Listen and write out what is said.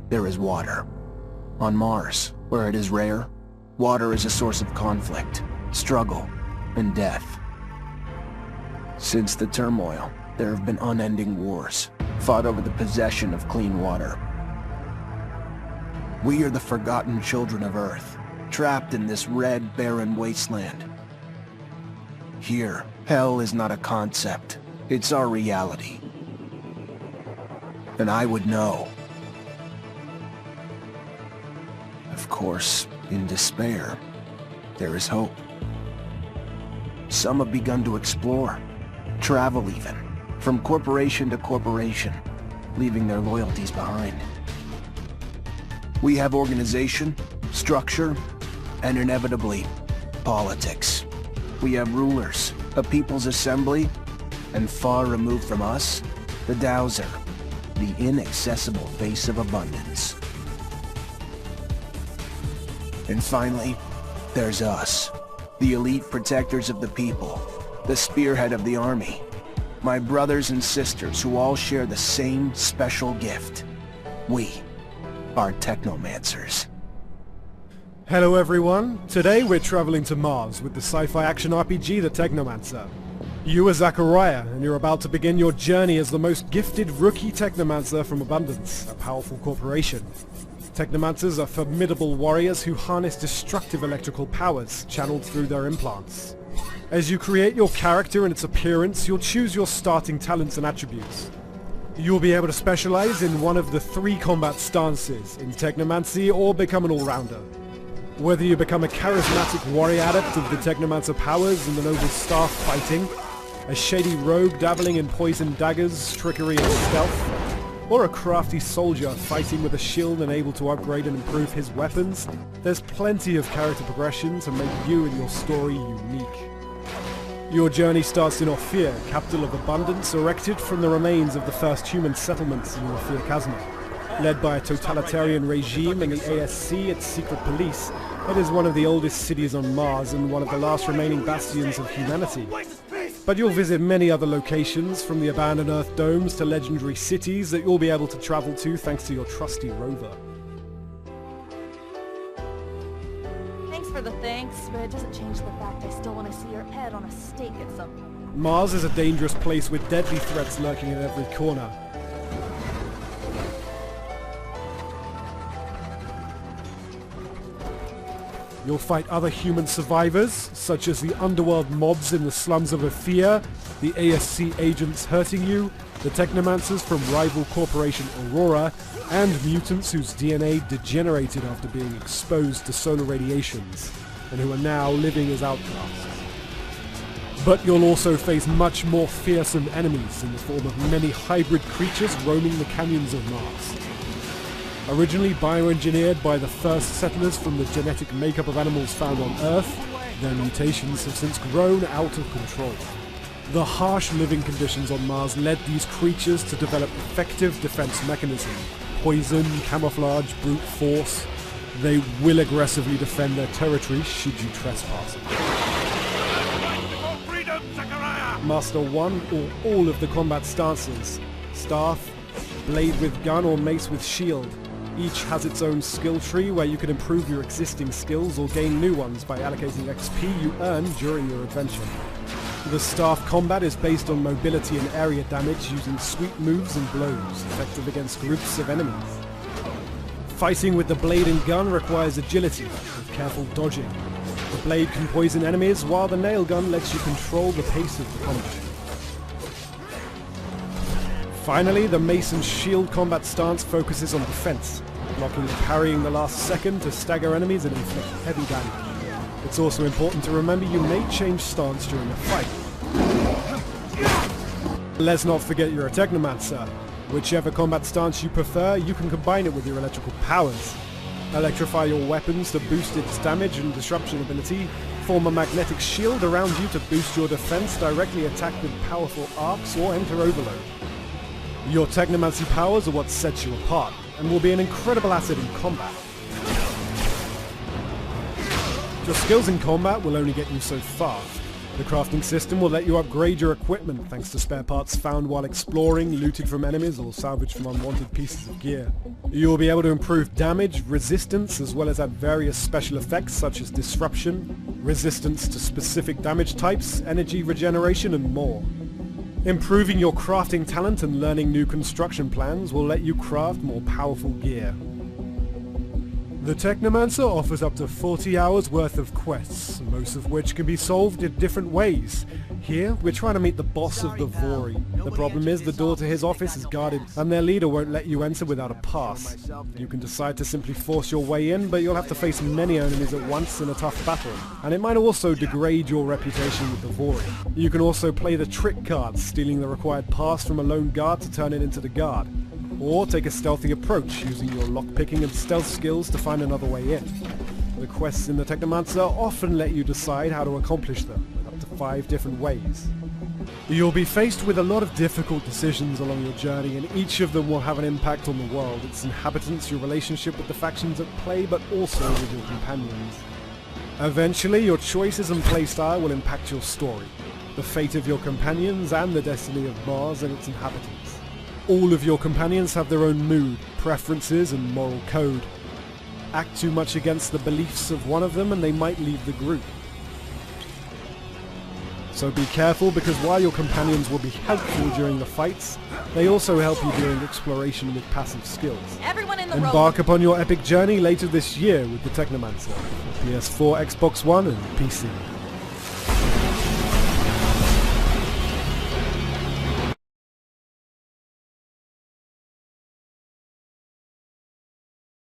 there is water. On Mars, where it is rare, water is a source of conflict, struggle, and death. Since the turmoil, there have been unending wars, fought over the possession of clean water. We are the forgotten children of Earth, trapped in this red, barren wasteland. Here, hell is not a concept, it's our reality. And I would know. Of course, in despair, there is hope. Some have begun to explore, travel even, from corporation to corporation, leaving their loyalties behind. We have organization, structure, and inevitably, politics. We have rulers, a people's assembly, and far removed from us, the Dowser, the inaccessible face of abundance. And finally, there's us, the elite protectors of the people, the spearhead of the army, my brothers and sisters who all share the same special gift. We are Technomancers. Hello everyone, today we're traveling to Mars with the sci-fi action RPG The Technomancer. You are Zachariah, and you're about to begin your journey as the most gifted rookie Technomancer from Abundance, a powerful corporation. Technomancers are formidable warriors who harness destructive electrical powers channeled through their implants. As you create your character and its appearance, you'll choose your starting talents and attributes. You'll be able to specialize in one of the 3 combat stances, in Technomancy or become an all-rounder. Whether you become a charismatic warrior adept of the Technomancer powers in the noble staff fighting, a shady rogue dabbling in poison daggers, trickery and stealth, or a crafty soldier fighting with a shield and able to upgrade and improve his weapons, there's plenty of character progression to make you and your story unique. Your journey starts in Ophir, capital of Abundance, erected from the remains of the first human settlements in Ophir Chasma. Led by a totalitarian regime and the ASC, its secret police, it is one of the oldest cities on Mars and one of the last remaining bastions of humanity. But you'll visit many other locations, from the abandoned Earth domes to legendary cities that you'll be able to travel to thanks to your trusty rover. Thanks for the thanks, but it doesn't change the fact I still want to see your head on a stake at some point. Mars is a dangerous place with deadly threats lurking in every corner. You'll fight other human survivors, such as the underworld mobs in the slums of Ophir, the ASC agents hurting you, the Technomancers from rival corporation Aurora, and mutants whose DNA degenerated after being exposed to solar radiations, and who are now living as outcasts. But you'll also face much more fearsome enemies in the form of many hybrid creatures roaming the canyons of Mars. Originally bioengineered by the first settlers from the genetic makeup of animals found on Earth, their mutations have since grown out of control. The harsh living conditions on Mars led these creatures to develop effective defense mechanisms: poison, camouflage, brute force. They will aggressively defend their territory should you trespass. Master one or all of the combat stances: staff, blade with gun or mace with shield. Each has its own skill tree where you can improve your existing skills or gain new ones by allocating XP you earn during your adventure. The staff combat is based on mobility and area damage using sweep moves and blows, effective against groups of enemies. Fighting with the blade and gun requires agility, with careful dodging. The blade can poison enemies, while the nail gun lets you control the pace of the combat. Finally, the mace and shield combat stance focuses on defense, blocking and parrying the last second to stagger enemies and inflict heavy damage. It's also important to remember you may change stance during a fight. Let's not forget you're a Technomancer. Whichever combat stance you prefer, you can combine it with your electrical powers. Electrify your weapons to boost its damage and disruption ability, form a magnetic shield around you to boost your defense, directly attack with powerful arcs, or enter overload. Your Technomancy powers are what sets you apart, and will be an incredible asset in combat. Your skills in combat will only get you so far. The crafting system will let you upgrade your equipment thanks to spare parts found while exploring, looted from enemies, or salvaged from unwanted pieces of gear. You will be able to improve damage, resistance, as well as add various special effects such as disruption, resistance to specific damage types, energy regeneration, and more. Improving your crafting talent and learning new construction plans will let you craft more powerful gear. The Technomancer offers up to 40 hours worth of quests, most of which can be solved in different ways. Here, we're trying to meet the boss of the Vori. The problem is the door to his office is guarded, and their leader won't let you enter without a pass. You can decide to simply force your way in, but you'll have to face many enemies at once in a tough battle, and it might also degrade your reputation with the Vori. You can also play the trick card, stealing the required pass from a lone guard to turn it into the guard. Or take a stealthy approach, using your lockpicking and stealth skills to find another way in. The quests in the Technomancer often let you decide how to accomplish them, with up to 5 different ways. You'll be faced with a lot of difficult decisions along your journey, and each of them will have an impact on the world, its inhabitants, your relationship with the factions at play, but also with your companions. Eventually, your choices and playstyle will impact your story, the fate of your companions, and the destiny of Mars and its inhabitants. All of your companions have their own mood, preferences, and moral code. Act too much against the beliefs of one of them and they might leave the group. So be careful, because while your companions will be helpful during the fights, they also help you during exploration with passive skills. Everyone in the Embark upon your epic journey later this year with the Technomancer, PS4, Xbox One, and PC.